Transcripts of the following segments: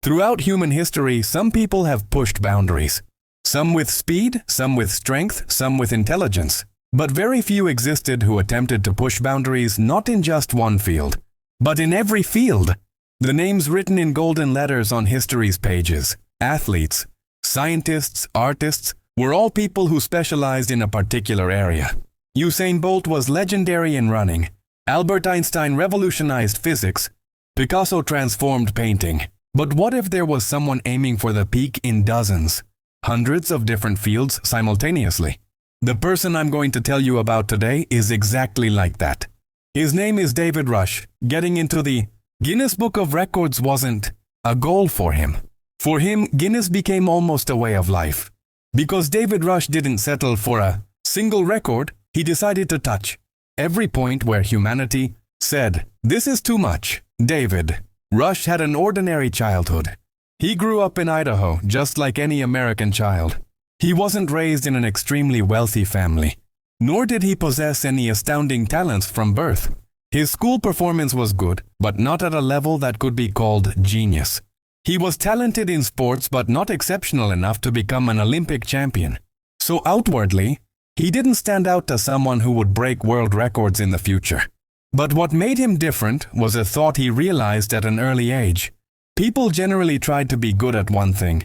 Throughout human history, some people have pushed boundaries. Some with speed, some with strength, some with intelligence. But very few existed who attempted to push boundaries not in just one field, but in every field. The names written in golden letters on history's pages, athletes, scientists, artists, were all people who specialized in a particular area. Usain Bolt was legendary in running. Albert Einstein revolutionized physics. Picasso transformed painting. But what if there was someone aiming for the peak in dozens, hundreds of different fields simultaneously? The person I'm going to tell you about today is exactly like that. His name is David Rush. Getting into the Guinness Book of Records wasn't a goal for him. For him, Guinness became almost a way of life. Because David Rush didn't settle for a single record, he decided to touch every point where humanity said, "This is too much." David Rush had an ordinary childhood. He grew up in Idaho, just like any American child. He wasn't raised in an extremely wealthy family, nor did he possess any astounding talents from birth. His school performance was good, but not at a level that could be called genius. He was talented in sports, but not exceptional enough to become an Olympic champion. So outwardly, he didn't stand out as someone who would break world records in the future. But what made him different was a thought he realized at an early age. People generally tried to be good at one thing,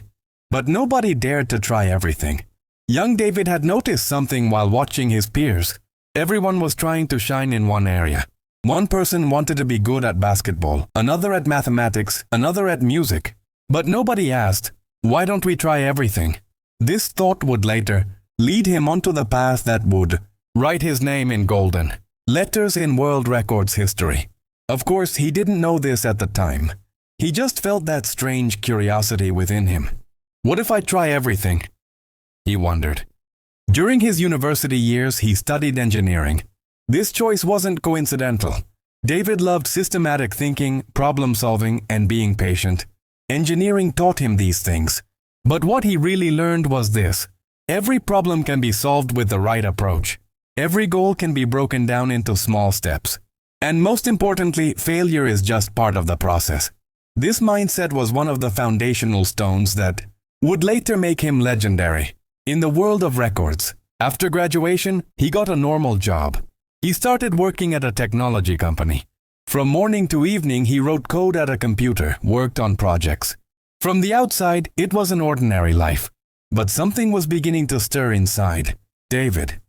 but nobody dared to try everything. Young David had noticed something while watching his peers. Everyone was trying to shine in one area. One person wanted to be good at basketball, another at mathematics, another at music. But nobody asked, why don't we try everything? This thought would later lead him onto the path that would write his name in golden letters in world records history. Of course, he didn't know this at the time. He just felt that strange curiosity within him. What if I try everything? He wondered. During his university years, he studied engineering. This choice wasn't coincidental. David loved systematic thinking, problem solving, and being patient. Engineering taught him these things. But what he really learned was this: every problem can be solved with the right approach. Every goal can be broken down into small steps. And most importantly, failure is just part of the process. This mindset was one of the foundational stones that would later make him legendary in the world of records. After graduation, he got a normal job. He started working at a technology company. From morning to evening, he wrote code at a computer, worked on projects. From the outside, it was an ordinary life. But something was beginning to stir inside David.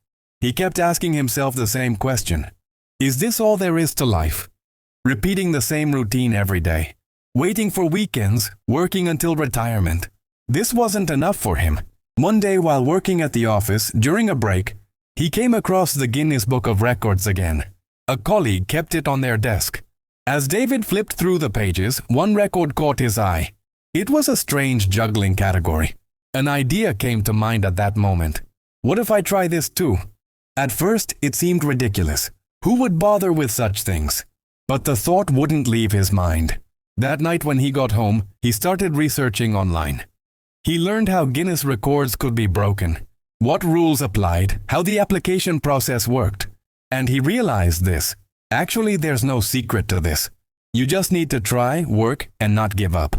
He kept asking himself the same question. Is this all there is to life? Repeating the same routine every day. Waiting for weekends, working until retirement. This wasn't enough for him. One day while working at the office, during a break, he came across the Guinness Book of Records again. A colleague kept it on their desk. As David flipped through the pages, one record caught his eye. It was a strange juggling category. An idea came to mind at that moment. What if I try this too? At first, it seemed ridiculous. Who would bother with such things? But the thought wouldn't leave his mind. That night when he got home, he started researching online. He learned how Guinness records could be broken, what rules applied, how the application process worked. And he realized this. Actually, there's no secret to this. You just need to try, work, and not give up.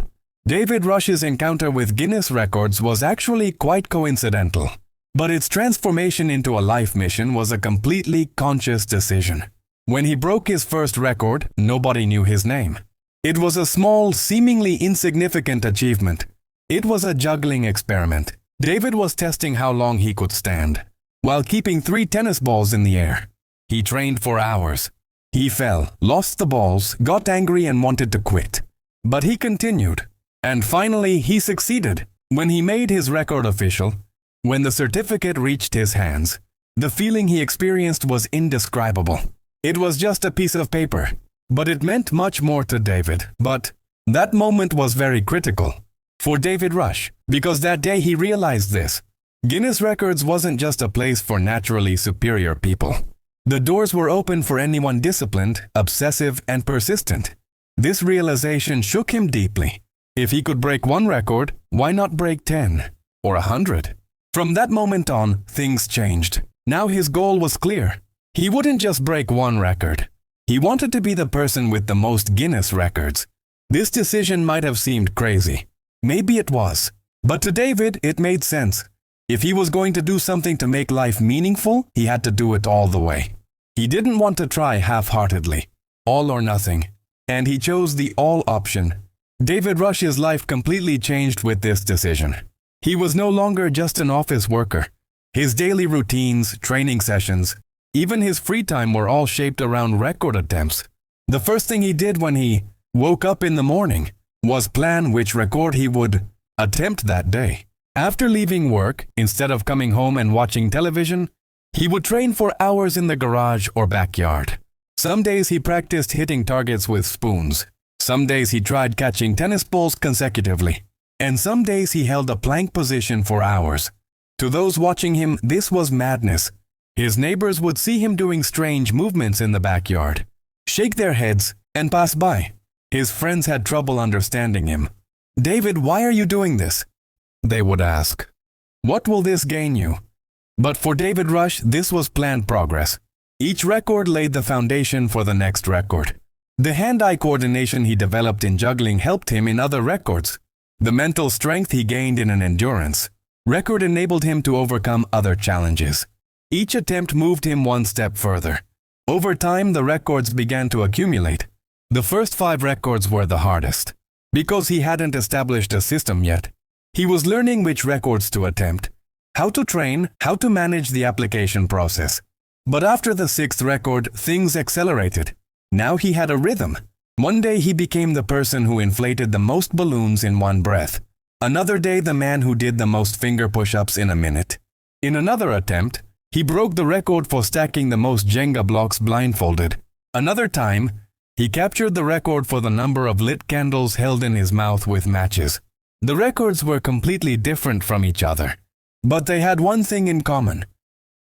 David Rush's encounter with Guinness records was actually quite coincidental. But its transformation into a life mission was a completely conscious decision. When he broke his first record, nobody knew his name. It was a small, seemingly insignificant achievement. It was a juggling experiment. David was testing how long he could stand, while keeping 3 tennis balls in the air. He trained for hours. He fell, lost the balls, got angry and wanted to quit. But he continued. And finally, he succeeded. When he made his record official, when the certificate reached his hands, the feeling he experienced was indescribable. It was just a piece of paper, but it meant much more to David. But that moment was very critical for David Rush, because that day he realized this. Guinness Records wasn't just a place for naturally superior people. The doors were open for anyone disciplined, obsessive, and persistent. This realization shook him deeply. If he could break one record, why not break 10 or 100? From that moment on, things changed. Now his goal was clear. He wouldn't just break one record. He wanted to be the person with the most Guinness records. This decision might have seemed crazy. Maybe it was. But to David, it made sense. If he was going to do something to make life meaningful, he had to do it all the way. He didn't want to try half-heartedly, all or nothing, and he chose the all option. David Rush's life completely changed with this decision. He was no longer just an office worker. His daily routines, training sessions, even his free time were all shaped around record attempts. The first thing he did when he woke up in the morning was plan which record he would attempt that day. After leaving work, instead of coming home and watching television, he would train for hours in the garage or backyard. Some days he practiced hitting targets with spoons. Some days he tried catching tennis balls consecutively. And some days he held a plank position for hours. To those watching him, this was madness. His neighbors would see him doing strange movements in the backyard, shake their heads, and pass by. His friends had trouble understanding him. "David, why are you doing this?" they would ask. "What will this gain you?" But for David Rush, this was planned progress. Each record laid the foundation for the next record. The hand-eye coordination he developed in juggling helped him in other records. The mental strength he gained in an endurance record enabled him to overcome other challenges. Each attempt moved him one step further. Over time, the records began to accumulate. The first 5 records were the hardest, because he hadn't established a system yet. He was learning which records to attempt, how to train, how to manage the application process. But after the 6th record, things accelerated. Now he had a rhythm. One day he became the person who inflated the most balloons in one breath. Another day, the man who did the most finger push-ups in a minute. In another attempt, he broke the record for stacking the most Jenga blocks blindfolded. Another time, he captured the record for the number of lit candles held in his mouth with matches. The records were completely different from each other, but they had one thing in common.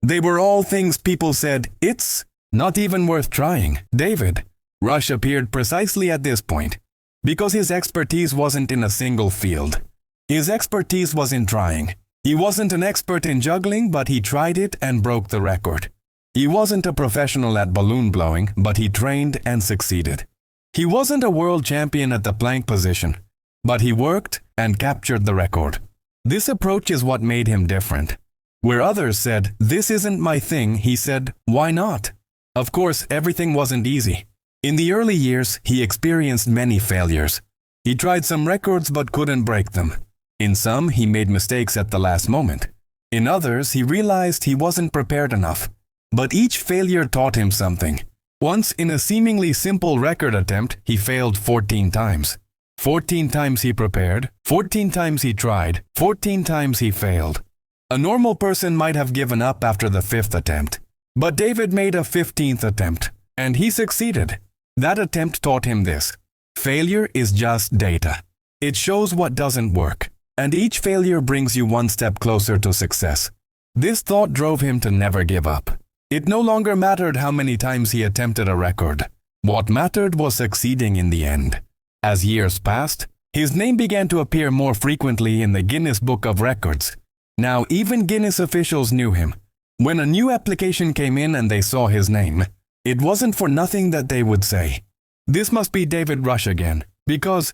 They were all things people said, "It's not even worth trying." David Rush appeared precisely at this point, because his expertise wasn't in a single field. His expertise was in trying. He wasn't an expert in juggling, but he tried it and broke the record. He wasn't a professional at balloon blowing, but he trained and succeeded. He wasn't a world champion at the plank position, but he worked and captured the record. This approach is what made him different. Where others said, "This isn't my thing," he said, "Why not?" Of course, everything wasn't easy. In the early years, he experienced many failures. He tried some records but couldn't break them. In some, he made mistakes at the last moment. In others, he realized he wasn't prepared enough. But each failure taught him something. Once, in a seemingly simple record attempt, he failed 14 times. 14 times he prepared, 14 times he tried, 14 times he failed. A normal person might have given up after the 5th attempt. But David made a 15th attempt, and he succeeded. That attempt taught him this: failure is just data. It shows what doesn't work, and each failure brings you one step closer to success. This thought drove him to never give up. It no longer mattered how many times he attempted a record. What mattered was succeeding in the end. As years passed, his name began to appear more frequently in the Guinness Book of Records. Now even Guinness officials knew him. When a new application came in and they saw his name, it wasn't for nothing that they would say, "This must be David Rush again," because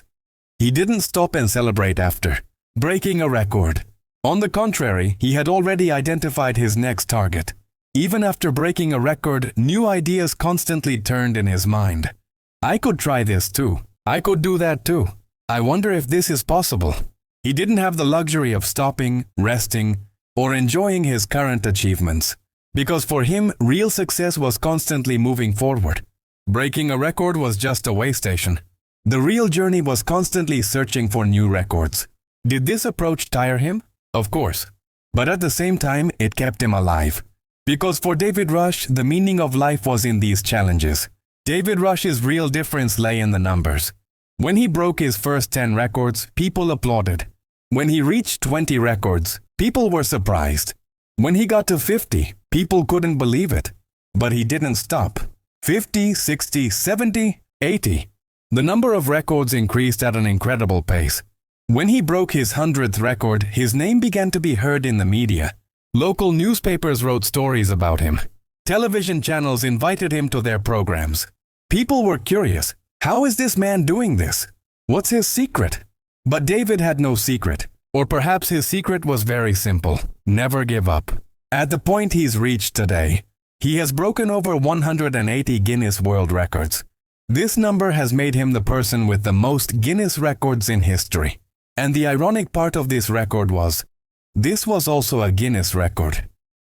he didn't stop and celebrate after breaking a record. On the contrary, he had already identified his next target. Even after breaking a record, new ideas constantly turned in his mind. "I could try this too. I could do that too. I wonder if this is possible." He didn't have the luxury of stopping, resting, or enjoying his current achievements, because for him, real success was constantly moving forward. Breaking a record was just a way station. The real journey was constantly searching for new records. Did this approach tire him? Of course. But at the same time, it kept him alive. Because for David Rush, the meaning of life was in these challenges. David Rush's real difference lay in the numbers. When he broke his first 10 records, people applauded. When he reached 20 records, people were surprised. When he got to 50, people couldn't believe it. But he didn't stop. 50, 60, 70, 80. The number of records increased at an incredible pace. When he broke his 100th record, his name began to be heard in the media. Local newspapers wrote stories about him. Television channels invited him to their programs. People were curious. How is this man doing this? What's his secret? But David had no secret. Or perhaps his secret was very simple. Never give up. At the point he's reached today, he has broken over 180 Guinness World Records. This number has made him the person with the most Guinness records in history. And the ironic part of this record was, this was also a Guinness record.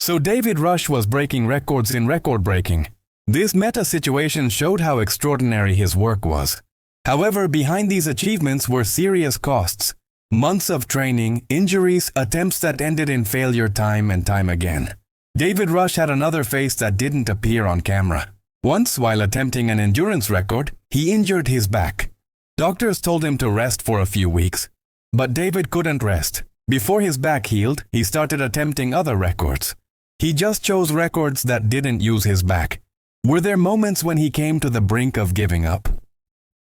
So David Rush was breaking records in record breaking. This meta situation showed how extraordinary his work was. However, behind these achievements were serious costs. Months of training, injuries, attempts that ended in failure time and time again. David Rush had another face that didn't appear on camera. Once, while attempting an endurance record, he injured his back. Doctors told him to rest for a few weeks. But David couldn't rest. Before his back healed, he started attempting other records. He just chose records that didn't use his back. Were there moments when he came to the brink of giving up?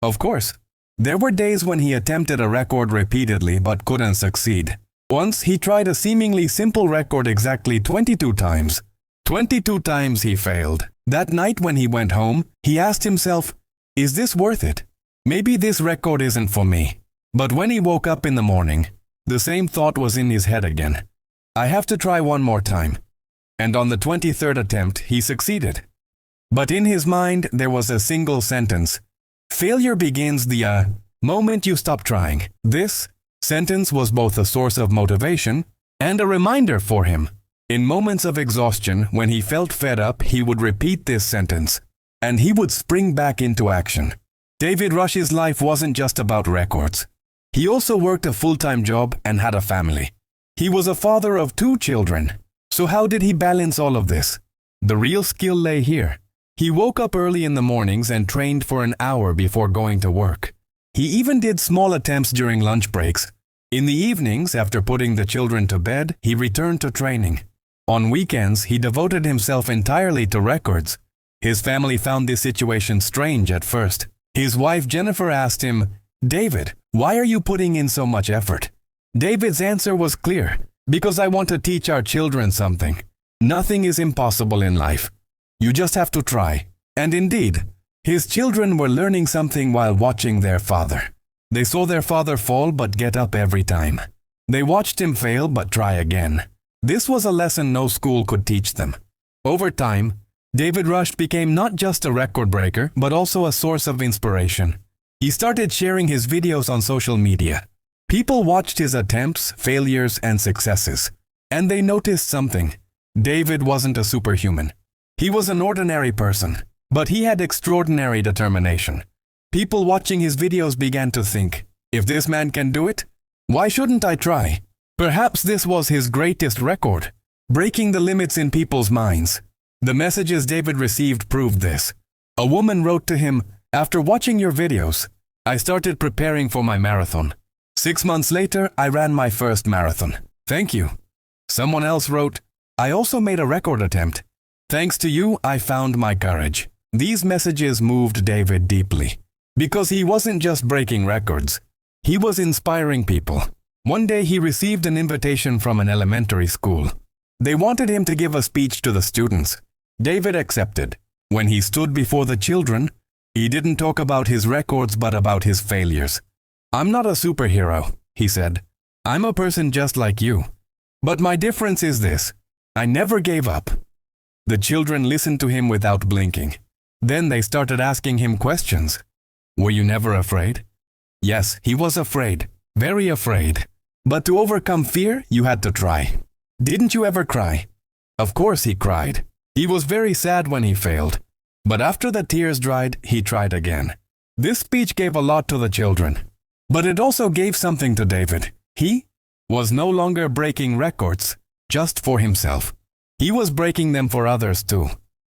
Of course. There were days when he attempted a record repeatedly but couldn't succeed. Once, he tried a seemingly simple record exactly 22 times. 22 times he failed. That night when he went home, he asked himself, is this worth it? Maybe this record isn't for me. But when he woke up in the morning, the same thought was in his head again. I have to try one more time. And on the 23rd attempt, he succeeded. But in his mind, there was a single sentence. Failure begins the moment you stop trying. This sentence was both a source of motivation and a reminder for him. In moments of exhaustion, when he felt fed up, he would repeat this sentence, and he would spring back into action. David Rush's life wasn't just about records. He also worked a full-time job and had a family. He was a father of 2 children. So how did he balance all of this? The real skill lay here. He woke up early in the mornings and trained for an hour before going to work. He even did small attempts during lunch breaks. In the evenings, after putting the children to bed, he returned to training. On weekends, he devoted himself entirely to records. His family found this situation strange at first. His wife Jennifer asked him, David, why are you putting in so much effort? David's answer was clear, because I want to teach our children something. Nothing is impossible in life. You just have to try. And indeed, his children were learning something while watching their father. They saw their father fall but get up every time. They watched him fail but try again. This was a lesson no school could teach them. Over time, David Rush became not just a record breaker but also a source of inspiration. He started sharing his videos on social media. People watched his attempts, failures, and successes. And they noticed something. David wasn't a superhuman. He was an ordinary person, but he had extraordinary determination. People watching his videos began to think, if this man can do it, why shouldn't I try? Perhaps this was his greatest record, breaking the limits in people's minds. The messages David received proved this. A woman wrote to him, after watching your videos, I started preparing for my marathon. 6 months later, I ran my first marathon. Thank you. Someone else wrote, I also made a record attempt. Thanks to you, I found my courage. These messages moved David deeply. Because he wasn't just breaking records. He was inspiring people. One day he received an invitation from an elementary school. They wanted him to give a speech to the students. David accepted. When he stood before the children, he didn't talk about his records but about his failures. I'm not a superhero, he said. I'm a person just like you. But my difference is this. I never gave up. The children listened to him without blinking. Then they started asking him questions. Were you never afraid? Yes, he was afraid. Very afraid. But to overcome fear, you had to try. Didn't you ever cry? Of course he cried. He was very sad when he failed. But after the tears dried, he tried again. This speech gave a lot to the children. But it also gave something to David. He was no longer breaking records just for himself. He was breaking them for others too,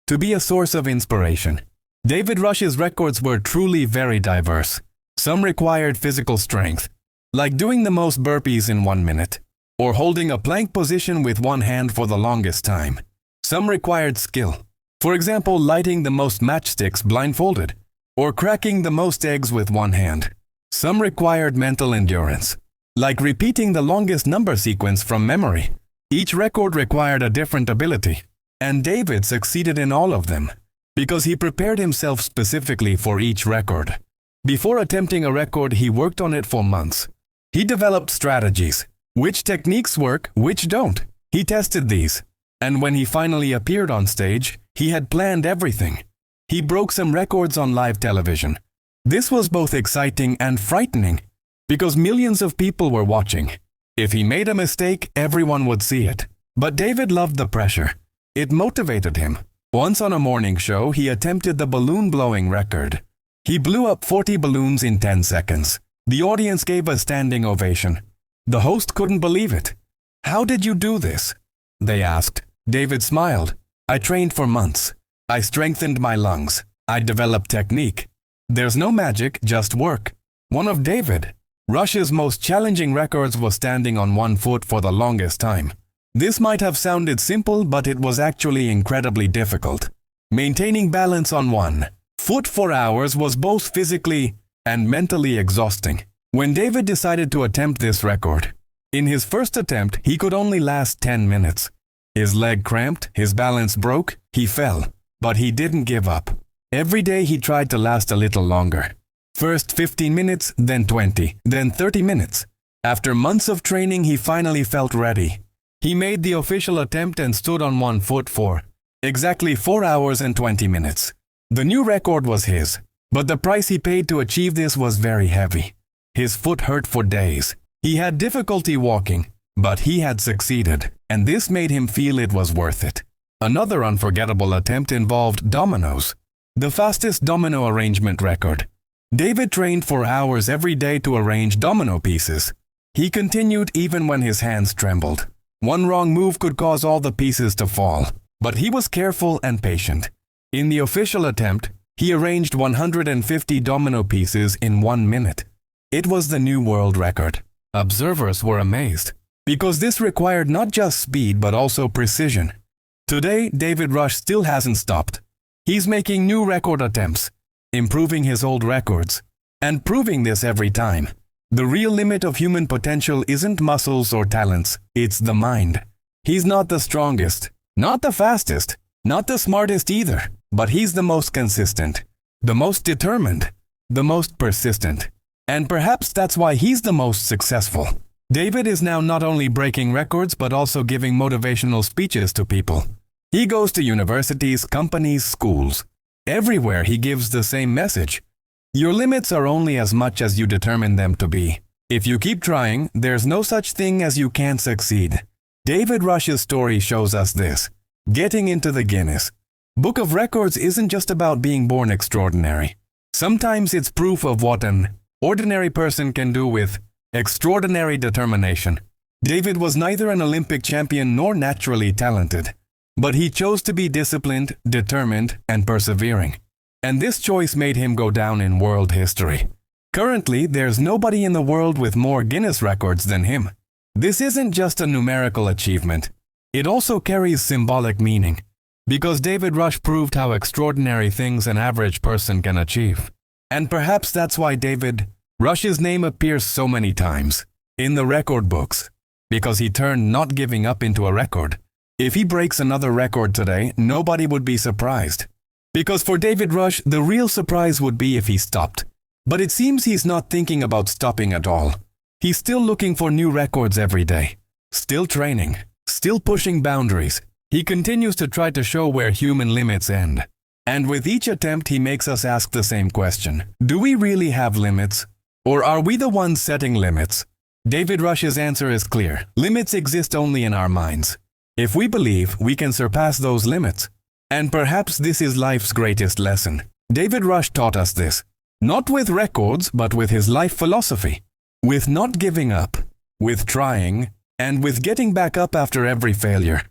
to be a source of inspiration. David Rush's records were truly very diverse. Some required physical strength, like doing the most burpees in 1 minute, or holding a plank position with one hand for the longest time. Some required skill. For example, lighting the most matchsticks blindfolded, or cracking the most eggs with one hand. Some required mental endurance, like repeating the longest number sequence from memory. Each record required a different ability, and David succeeded in all of them, because he prepared himself specifically for each record. Before attempting a record, he worked on it for months. He developed strategies. Which techniques work, which don't. He tested these. And when he finally appeared on stage, he had planned everything. He broke some records on live television. This was both exciting and frightening, because millions of people were watching. If he made a mistake, everyone would see it. But David loved the pressure. It motivated him. Once on a morning show, he attempted the balloon blowing record. He blew up 40 balloons in 10 seconds. The audience gave a standing ovation. The host couldn't believe it. "How did you do this?" they asked. David smiled. "I trained for months. I strengthened my lungs. I developed technique. There's no magic, just work." One of David Rush's most challenging records was standing on one foot for the longest time. This might have sounded simple, but it was actually incredibly difficult. Maintaining balance on one foot for hours was both physically and mentally exhausting. When David decided to attempt this record, in his first attempt, he could only last 10 minutes. His leg cramped, his balance broke, he fell, but he didn't give up. Every day he tried to last a little longer. First 15 minutes, then 20, then 30 minutes. After months of training, he finally felt ready. He made the official attempt and stood on one foot for exactly 4 hours and 20 minutes. The new record was his, but the price he paid to achieve this was very heavy. His foot hurt for days. He had difficulty walking, but he had succeeded, and this made him feel it was worth it. Another unforgettable attempt involved dominoes, the fastest domino arrangement record. David trained for hours every day to arrange domino pieces. He continued even when his hands trembled. One wrong move could cause all the pieces to fall, but he was careful and patient. In the official attempt, he arranged 150 domino pieces in 1 minute. It was the new world record. Observers were amazed, because this required not just speed but also precision. Today, David Rush still hasn't stopped. He's making new record attempts, improving his old records, and proving this every time. The real limit of human potential isn't muscles or talents, it's the mind. He's not the strongest, not the fastest, not the smartest either, but he's the most consistent, the most determined, the most persistent. And perhaps that's why he's the most successful. David is now not only breaking records but also giving motivational speeches to people. He goes to universities, companies, schools. Everywhere he gives the same message. Your limits are only as much as you determine them to be. If you keep trying, there's no such thing as you can't succeed. David Rush's story shows us this. Getting into the Guinness Book of Records isn't just about being born extraordinary. Sometimes it's proof of what an ordinary person can do with extraordinary determination. David was neither an Olympic champion nor naturally talented, but he chose to be disciplined, determined, and persevering. And this choice made him go down in world history. Currently, there's nobody in the world with more Guinness records than him. This isn't just a numerical achievement. It also carries symbolic meaning, because David Rush proved how extraordinary things an average person can achieve. And perhaps that's why David Rush's name appears so many times in the record books, because he turned not giving up into a record. If he breaks another record today, nobody would be surprised. Because for David Rush, the real surprise would be if he stopped. But it seems he's not thinking about stopping at all. He's still looking for new records every day, still training, still pushing boundaries. He continues to try to show where human limits end. And with each attempt, he makes us ask the same question. Do we really have limits? Or are we the ones setting limits? David Rush's answer is clear. Limits exist only in our minds. If we believe, we can surpass those limits. And perhaps this is life's greatest lesson. David Rush taught us this, not with records, but with his life philosophy, with not giving up, with trying, and with getting back up after every failure.